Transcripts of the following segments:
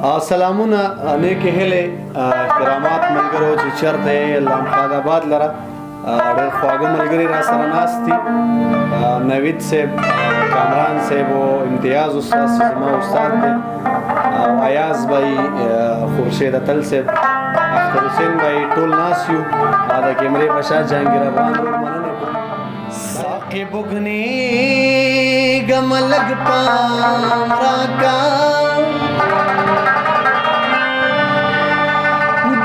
سلامونه نیکې هیلې کرامات ملګرو چې چېرته یې لمخاد آباد لره ډېر خواږه ملګري را سره ناست دي نوید صاحب کامران صاحب او امتیاز استاد چې زما استاد دی او ایاز بھائی خورشید اتل صاحب اختر حسین بھائی ټول ناست یو د کیمرې په شا جهانګیر افغان ډېر مننه کوم ساقي بوږنې ګم لږ پام راکا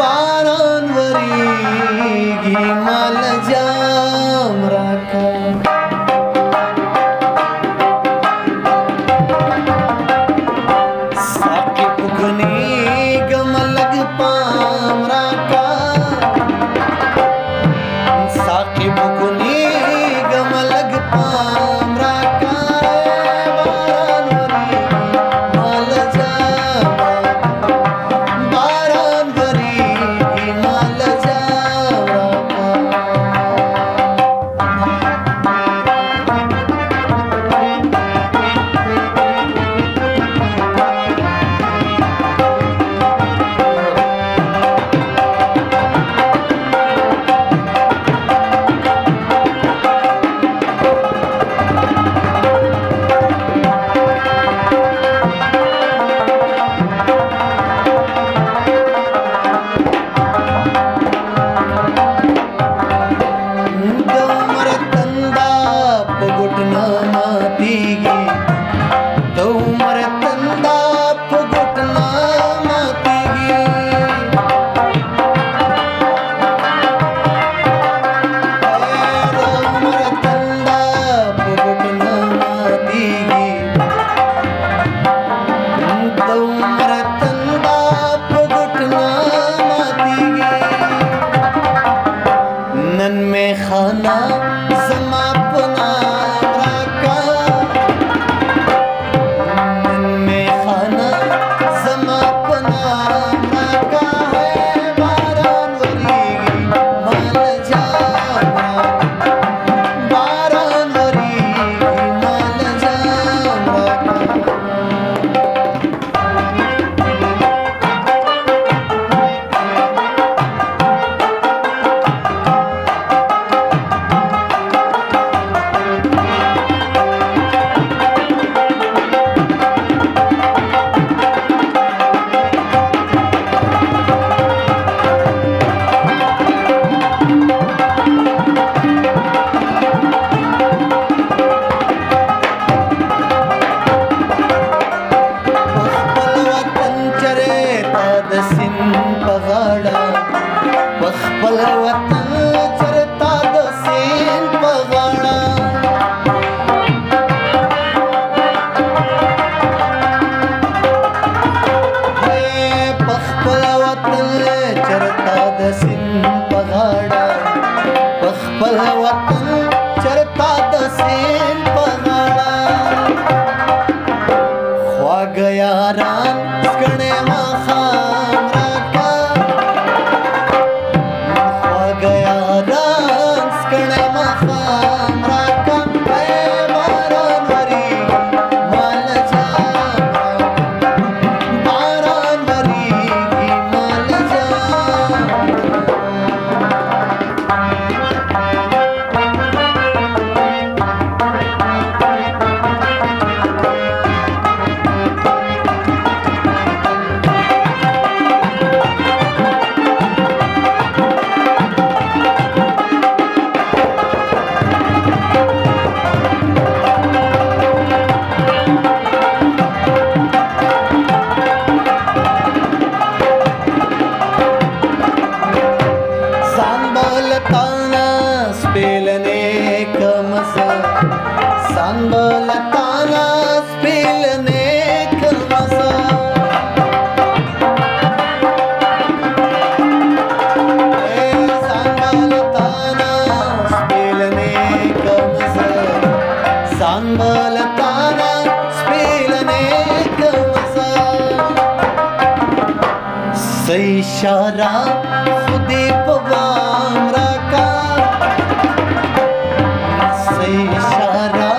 باران وریږي مال جام راکا ساقي بوږنې ګم لږ پام راکا ساقي بوږنې ګم لږ پام راکا باران وریږي مال جام باران وریږي مال جام इशारा खुदे पवाम रखा सही इशारा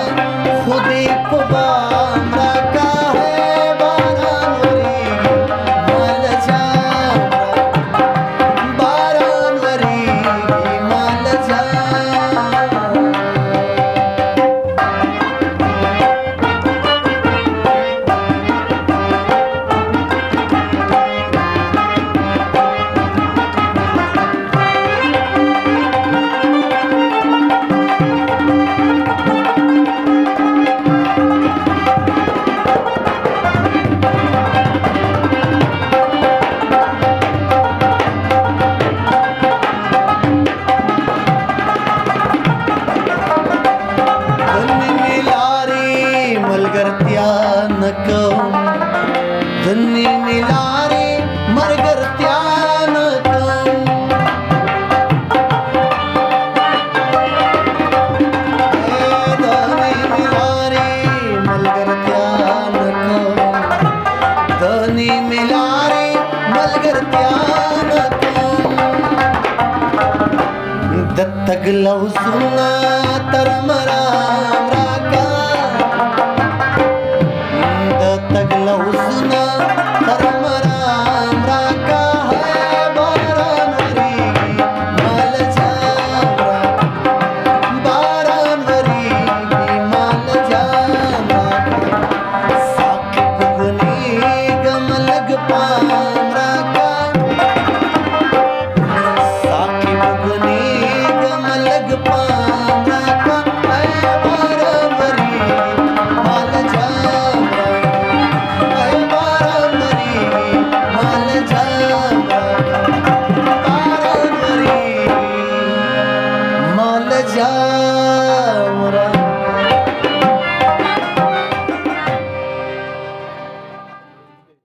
खुदे पवाम रखा है बारान वरी मिला रे मरगरत्यान धनी मिला रे मलगरत्यान धनी मिला रे मलगरत्यान दत्तक लवसुना तरमराम राका दत्तक लवसुना तरमराम